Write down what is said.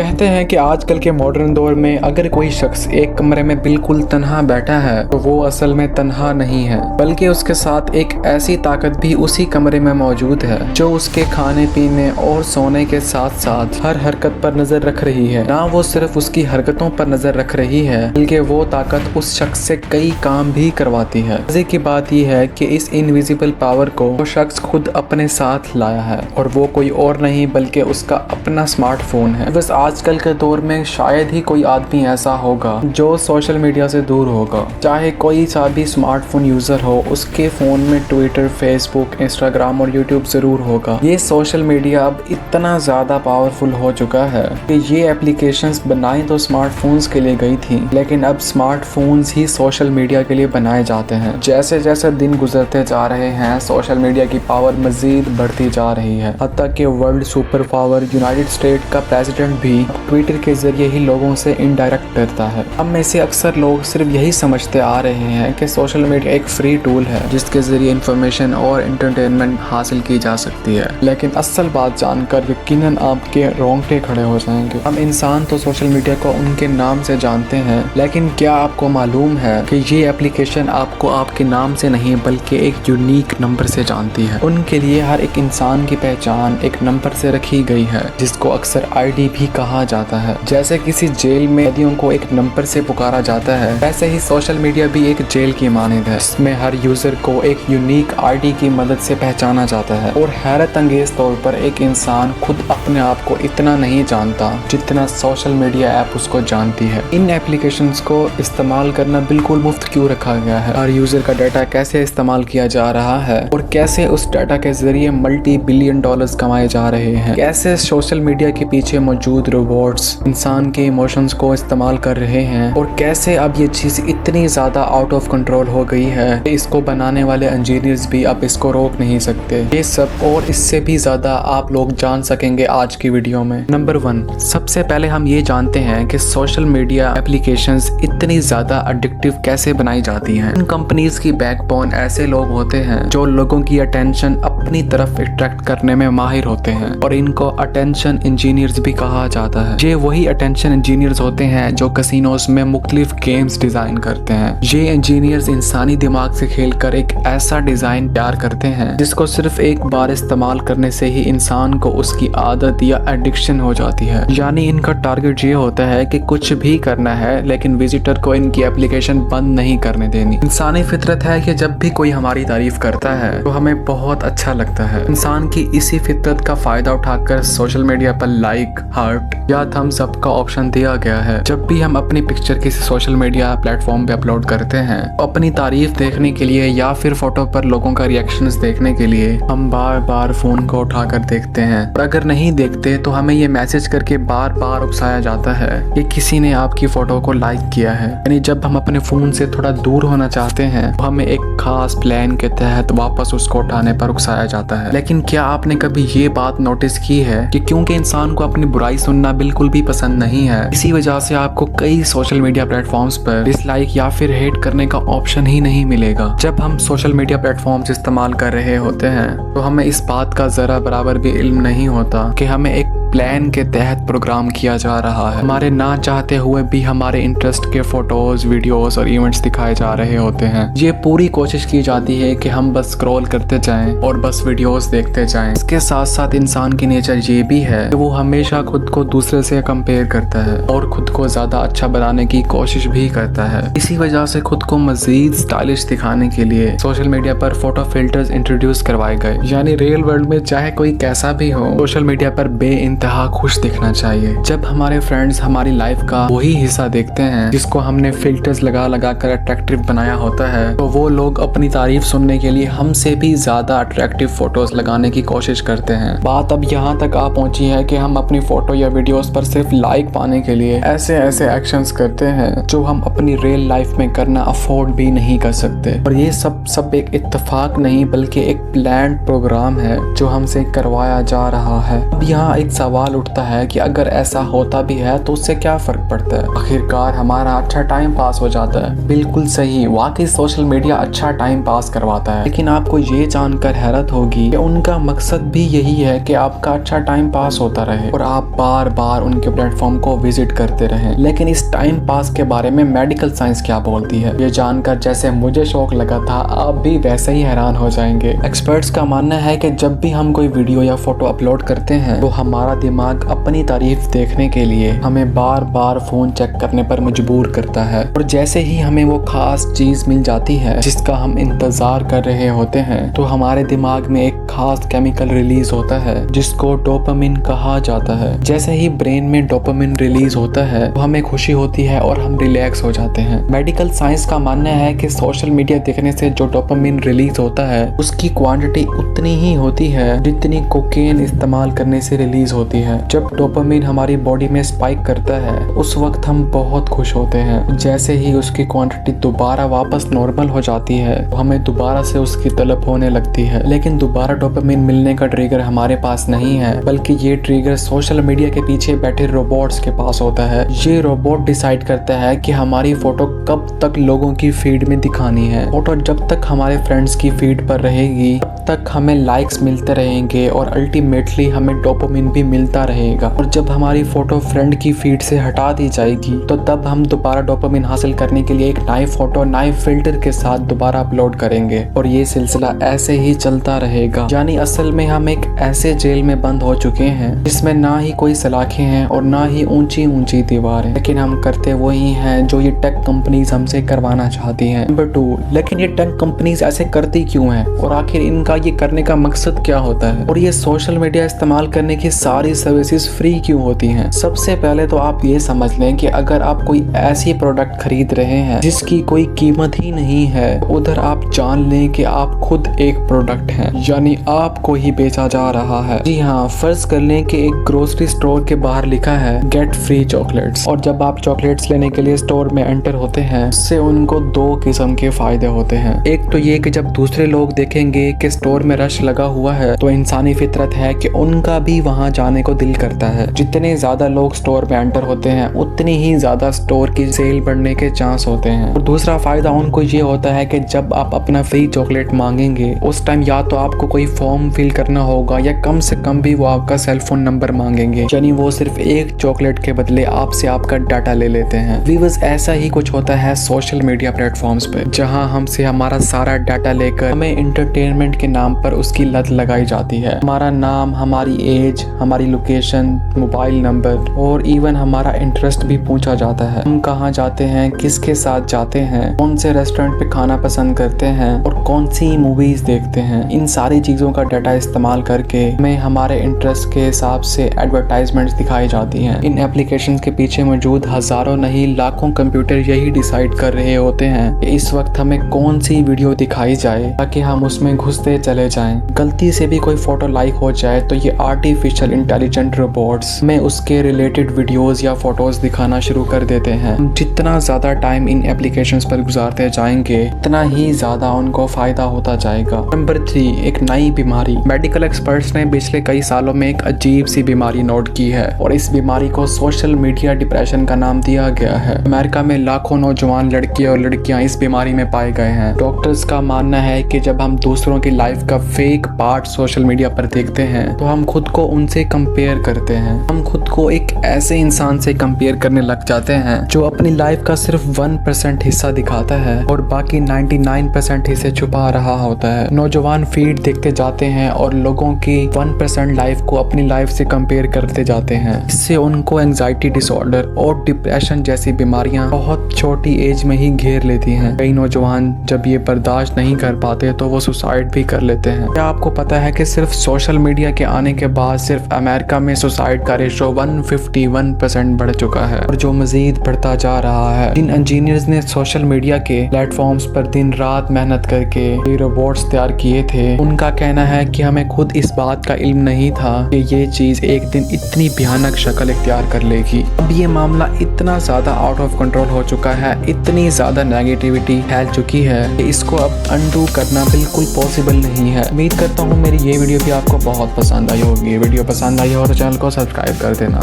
कहते हैं कि आजकल के मॉडर्न दौर में अगर कोई शख्स एक कमरे में बिल्कुल तन्हा बैठा है तो वो असल में तन्हा नहीं है, बल्कि उसके साथ एक ऐसी ताकत भी उसी कमरे में मौजूद है जो उसके खाने पीने और सोने के साथ साथ हर हरकत पर नजर रख रही है। ना वो सिर्फ उसकी हरकतों पर नजर रख रही है बल्कि वो ताकत उस शख्स से कई काम भी करवाती है। मजे की बात यह है कि इस इनविजिबल पावर को वो शख्स खुद अपने साथ लाया है और वो कोई और नहीं बल्कि उसका अपना स्मार्टफोन है। बस आजकल के दौर में शायद ही कोई आदमी ऐसा होगा जो सोशल मीडिया से दूर होगा। चाहे कोई सा भी स्मार्टफोन यूजर हो, उसके फोन में ट्विटर, फेसबुक, इंस्टाग्राम और यूट्यूब जरूर होगा। ये सोशल मीडिया अब इतना ज्यादा पावरफुल हो चुका है कि ये एप्लीकेशंस बनाई तो स्मार्टफोन्स के लिए गई थी, लेकिन अब स्मार्टफोन्स ही सोशल मीडिया के लिए बनाए जाते हैं। जैसे जैसे दिन गुजरते जा रहे हैं, सोशल मीडिया की पावर मजीद बढ़ती जा रही है। हत्ता कि world super power United state का प्रेसिडेंट भी ट्विटर के जरिए ही लोगों से इनडायरेक्ट करता है। हम में से अक्सर लोग सिर्फ यही समझते आ रहे हैं कि सोशल मीडिया एक फ्री टूल है जिसके जरिए इंफॉर्मेशन और एंटरटेनमेंट हासिल की जा सकती है, लेकिन असल बात जानकर यकीनन आपके रोंगटे खड़े हो जाएंगे। हम इंसान तो सोशल मीडिया को उनके नाम से जानते हैं, लेकिन क्या आपको मालूम है कि ये एप्लीकेशन आपको आपके नाम से नहीं बल्कि एक यूनिक नंबर से जानती है। उनके लिए हर एक इंसान की पहचान एक नंबर से रखी गई है जिसको अक्सर आईडी भी कहा जाता है। जैसे किसी जेल में कैदियों को एक नंबर से पुकारा जाता है, वैसे ही सोशल मीडिया भी एक जेल की मानद है जिसमें हर यूजर को एक यूनिक आईडी की मदद से पहचाना जाता है। और हैरत अंगेज तौर पर एक इंसान खुद अपने आप को इतना नहीं जानता जितना सोशल मीडिया ऐप उसको जानती है। इन एप्लीकेशंस को इस्तेमाल करना बिल्कुल मुफ्त क्यों रखा गया है? हर यूजर का डाटा कैसे इस्तेमाल किया जा रहा है और कैसे उस डाटा के जरिए मल्टी बिलियन डॉलर्स कमाए जा रहे हैं? कैसे सोशल मीडिया के पीछे मौजूद रोबोट्स इंसान के इमोशंस को इस्तेमाल कर रहे हैं और कैसे अब ये चीज इतनी ज्यादा आउट ऑफ कंट्रोल हो गई है कि इसको बनाने वाले इंजीनियर्स भी अब इसको रोक नहीं सकते। ये सब और इससे भी ज्यादा आप लोग जान सकेंगे आज की वीडियो में। नंबर 1, सबसे पहले हम ये जानते हैं कि सोशल मीडिया एप्लीकेशंस इतनी ज्यादा एडिक्टिव कैसे बनाई जाती हैं। इन कंपनीज की बैकबोन ऐसे लोग होते हैं जो लोगों की अटेंशन अपनी तरफ अट्रैक्ट करने में माहिर होते हैं और इनको अटेंशन इंजीनियर्स भी कहा जाता है। ये वही अटेंशन इंजीनियर्स होते हैं जो कैसीनोस में मुख्तलिफ गेम्स डिजाइन करते हैं। ये इंजीनियर्स इंसानी दिमाग से खेलकर एक ऐसा डिजाइन तैयार करते हैं जिसको सिर्फ एक बार इस्तेमाल करने से ही इंसान को उसकी आदत या एडिक्शन हो जाती है। यानी इनका टारगेट ये होता है कि कुछ भी करना है लेकिन विजिटर को इनकी एप्लीकेशन बंद नहीं करने देनी। इंसानी फितरत है कि जब भी कोई हमारी तारीफ करता है तो हमें बहुत अच्छा लगता है। इंसान की इसी फितरत का फायदा उठाकर सोशल मीडिया पर लाइक, हार्ट या थम्स अप का ऑप्शन दिया गया है। जब भी हम अपनी पिक्चर किसी सोशल मीडिया प्लेटफॉर्म पे अपलोड करते हैं तो अपनी तारीफ देखने के लिए या फिर फोटो पर लोगों का रिएक्शंस देखने के लिए हम बार बार फोन को उठाकर देखते हैं और अगर नहीं देखते तो हमें ये मैसेज करके बार बार उकसाया जाता है कि किसी ने आपकी फोटो को लाइक किया है। यानी जब हम अपने फोन से थोड़ा दूर होना चाहते हैं तो हमें एक खास प्लान के तहत वापस उसको उठाने पर उकसाया जाता है। लेकिन क्या आपने कभी ये बात नोटिस की है कि क्योंकि इंसान को अपनी बुराई सुनना बिल्कुल भी पसंद नहीं है, इसी वजह से आपको कई सोशल मीडिया प्लेटफॉर्म्स पर डिसलाइक या फिर हेट करने का ऑप्शन ही नहीं मिलेगा। जब हम सोशल मीडिया प्लेटफॉर्म्स इस्तेमाल कर रहे होते हैं तो हमें इस बात का जरा बराबर भी इल्म नहीं होता कि हमें एक प्लान के तहत प्रोग्राम किया जा रहा है। हमारे ना चाहते हुए भी हमारे इंटरेस्ट के फोटोज, वीडियोस और इवेंट्स दिखाए जा रहे होते हैं। ये पूरी कोशिश की जाती है कि हम बस स्क्रॉल करते जाएं और बस वीडियोस देखते जाएं। इसके साथ साथ इंसान की नेचर ये भी है कि वो हमेशा खुद को दूसरे से कंपेयर करता है और खुद को ज्यादा अच्छा बनाने की कोशिश भी करता है। इसी वजह से खुद को मजीद स्टाइलिश दिखाने के लिए सोशल मीडिया पर फोटो फिल्टर्स इंट्रोड्यूस करवाए गए। यानी रियल वर्ल्ड में चाहे कोई कैसा भी हो, सोशल मीडिया पर बेइंतहा खुश दिखना चाहिए। जब हमारे फ्रेंड्स हमारी लाइफ का वही हिस्सा देखते हैं जिसको हमने फिल्टर्स लगा लगा कर अट्रैक्टिव बनाया होता है, तो वो लोग अपनी तारीफ सुनने के लिए हमसे भी ज्यादा अट्रैक्टिव फोटोज लगाने की कोशिश करते हैं। बात अब यहाँ तक आ पहुंची है कि हम अपनी फोटो या वीडियोस पर सिर्फ लाइक पाने के लिए ऐसे ऐसे एक्शंस करते हैं जो हम अपनी रियल लाइफ में करना अफोर्ड भी नहीं कर सकते। और ये सब एक इत्तेफाक नहीं बल्कि एक प्लान्ड प्रोग्राम है जो हमसे करवाया जा रहा है। अब यहाँ एक सवाल सवाल उठता है कि अगर ऐसा होता भी है तो उससे क्या फर्क पड़ता है, आखिरकार हमारा अच्छा टाइम पास हो जाता है। बिल्कुल सही, वाकई सोशल मीडिया अच्छा टाइम पास करवाता है, लेकिन आपको ये जानकर हैरत होगी कि उनका मकसद भी यही है कि आपका अच्छा टाइम पास होता रहे और आप बार बार उनके प्लेटफॉर्म को विजिट करते रहें। लेकिन इस टाइम पास के बारे में मेडिकल साइंस क्या बोलती है, ये जानकर जैसे मुझे शौक लगा था, आप भी वैसे ही हैरान हो जाएंगे। एक्सपर्ट्स का मानना है कि जब भी हम कोई वीडियो या फोटो अपलोड करते हैं तो हमारा दिमाग अपनी तारीफ देखने के लिए हमें बार बार फोन चेक करने पर मजबूर करता है, और जैसे ही हमें वो खास चीज मिल जाती है जिसका हम इंतजार कर रहे होते हैं तो हमारे दिमाग में एक खास केमिकल रिलीज होता है जिसको डोपामिन कहा जाता है। जैसे ही ब्रेन में डोपामिन रिलीज होता है तो हमें खुशी होती है और हम रिलैक्स हो जाते हैं। मेडिकल साइंस का मानना है कि सोशल मीडिया देखने से जो डोपामिन रिलीज होता है उसकी क्वांटिटी उतनी ही होती है जितनी कोकेन इस्तेमाल करने से रिलीज होती है। जब डोपामिन हमारी बॉडी में स्पाइक करता है उस वक्त हम बहुत खुश होते हैं। जैसे ही उसकी क्वांटिटी दोबारा वापस नॉर्मल हो जाती है तो हमें दोबारा से उसकी तलब होने लगती है। लेकिन दोबारा डोपामिन मिलने का ट्रिगर हमारे पास नहीं है, बल्कि ये ट्रिगर सोशल मीडिया के पीछे बैठे रोबोट्स के पास होता है। ये रोबोट डिसाइड करता है कि हमारी फोटो कब तक लोगों की फीड में दिखानी है। फोटो जब तक हमारे फ्रेंड्स की फीड पर रहेगी तब तक हमें लाइक्स मिलते रहेंगे और अल्टीमेटली हमें डोपामिन भी मिलता रहेगा। और जब हमारी फोटो फ्रेंड की फीड से हटा दी जाएगी तो तब हम दोबारा डोपामिन हासिल करने के लिए एक नई फोटो नए फिल्टर के साथ दोबारा अपलोड करेंगे और ये सिलसिला ऐसे ही चलता रहेगा। यानी असल में हम एक ऐसे जेल में बंद हो चुके हैं जिसमें ना ही कोई सलाखें हैं और ना ही ऊंची ऊंची दीवारें, लेकिन हम करते वही हैं जो ये टेक कंपनीज हमसे करवाना चाहती हैं। नंबर 2, लेकिन ये टेक कंपनीज ऐसे करती क्यों हैं और आखिर इनका ये करने का मकसद क्या होता है, और ये सोशल मीडिया इस्तेमाल करने की सारी सर्विसेज फ्री क्यों होती हैं। सबसे पहले तो आप ये समझ लें कि अगर आप कोई ऐसी प्रोडक्ट खरीद रहे हैं जिसकी कोई कीमत ही नहीं है, उधर आप जान लें कि आप खुद एक प्रोडक्ट हैं, यानी आपको ही बेचा जा रहा है। जी हाँ, फर्ज कर लें कि एक ग्रोसरी स्टोर के बाहर लिखा है गेट फ्री चॉकलेट्स, और जब आप चॉकलेट्स लेने के लिए स्टोर में एंटर होते हैं उससे उनको 2 किस्म के फायदे होते हैं। एक तो ये कि जब दूसरे लोग देखेंगे कि स्टोर में रश लगा हुआ है तो इंसानी फितरत है कि उनका भी वहां जाने को दिल करता है। जितने ज्यादा लोग स्टोर में एंटर होते हैं उतनी ही ज्यादा स्टोर की सेल बढ़ने के चांस होते हैं। और दूसरा फायदा उनको ये होता है कि जब आप अपना फ्री चॉकलेट मांगेंगे उस टाइम या तो आपको कोई फॉर्म फिल करना होगा या कम से कम भी वो आपका सेल फोन नंबर मांगेंगे, यानी वो सिर्फ एक चॉकलेट के बदले आपसे आपका डाटा ले लेते हैं। व्यूअर्स, ऐसा ही कुछ होता है सोशल मीडिया प्लेटफॉर्म्स पे, जहां हमसे हमारा सारा डाटा लेकर हमें एंटरटेनमेंट के नाम पर उसकी लत लगाई जाती है। हमारा नाम, हमारी एज, हमारी लोकेशन, मोबाइल नंबर और इवन हमारा इंटरेस्ट भी पूछा जाता है। हम कहाँ जाते हैं, किसके साथ जाते हैं, कौन से रेस्टोरेंट पे खाना पसंद करते हैं और कौन सी मूवीज देखते हैं, इन सारी चीजों का डाटा इस्तेमाल करके हमें हमारे इंटरेस्ट के हिसाब से एडवर्टाइजमेंट्स दिखाई जाती हैं। इन एप्लीकेशंस के पीछे मौजूद हजारों नहीं लाखों कंप्यूटर यही डिसाइड कर रहे होते हैं कि इस वक्त हमें कौन सी वीडियो दिखाई जाए ताकि हम उसमें घुसते चले जाएं। गलती से भी कोई फोटो लाइक हो जाए तो ये आर्टिफिशियल इंटेलिजेंट रोबोट्स में उसके रिलेटेड वीडियोस या फोटोज दिखाना शुरू कर देते हैं। जितना ज्यादा टाइम इन एप्लीकेशंस पर गुजारते जाएंगे उतना ही ज्यादा उनको फायदा होता जाएगा। नंबर 3, एक नई बीमारी। मेडिकल एक्सपर्ट्स ने पिछले कई सालों में एक अजीब सी बीमारी नोट की है और इस बीमारी को सोशल मीडिया डिप्रेशन का नाम दिया गया है। अमेरिका में लाखों नौजवान लड़के और लड़कियां इस बीमारी में पाए गए हैं। डॉक्टर्स का मानना है कि जब हम दूसरों की लाइफ का फेक पार्ट सोशल मीडिया पर देखते हैं तो हम खुद को उनसे कंपेयर करते हैं। हम खुद को एक ऐसे इंसान से कंपेयर करने लग जाते हैं जो अपनी लाइफ का सिर्फ 1% हिस्सा दिखाता है और बाकी 99% हिस्से छुपा रहा होता है। नौजवान फीड देखते जाते हैं और लोगों की 1% लाइफ को अपनी लाइफ से कंपेयर करते जाते हैं। इससे उनको एंजाइटी डिसऑर्डर और डिप्रेशन जैसी बीमारियां बहुत छोटी एज में ही घेर लेती हैं। कई नौजवान जब ये बर्दाश्त नहीं कर पाते तो वो सुसाइड भी कर लेते हैं। क्या आपको पता है कि सिर्फ सोशल मीडिया के आने के बाद सिर्फ अमेरिका में सुसाइड का रेशो 151% बढ़ चुका है और जो मजीद बढ़ता जा रहा है। जिन इंजीनियर्स ने सोशल मीडिया के प्लेटफॉर्म्स पर दिन रात मेहनत करके ये रोबोट्स तैयार किए थे, उनका कहना है कि हमें खुद इस बात का इल्म नहीं था कि ये चीज एक दिन इतनी भयानक शक्ल इख्तियार कर लेगी। अब ये मामला इतना ज्यादा आउट ऑफ कंट्रोल हो चुका है, इतनी ज्यादा नेगेटिविटी फैल चुकी है कि इसको अब अनडू करना बिल्कुल पॉसिबल नहीं नहीं है। उम्मीद करता हूँ मेरी ये वीडियो भी आपको बहुत पसंद आई होगी। वीडियो पसंद आई हो तो चैनल को सब्सक्राइब कर देना।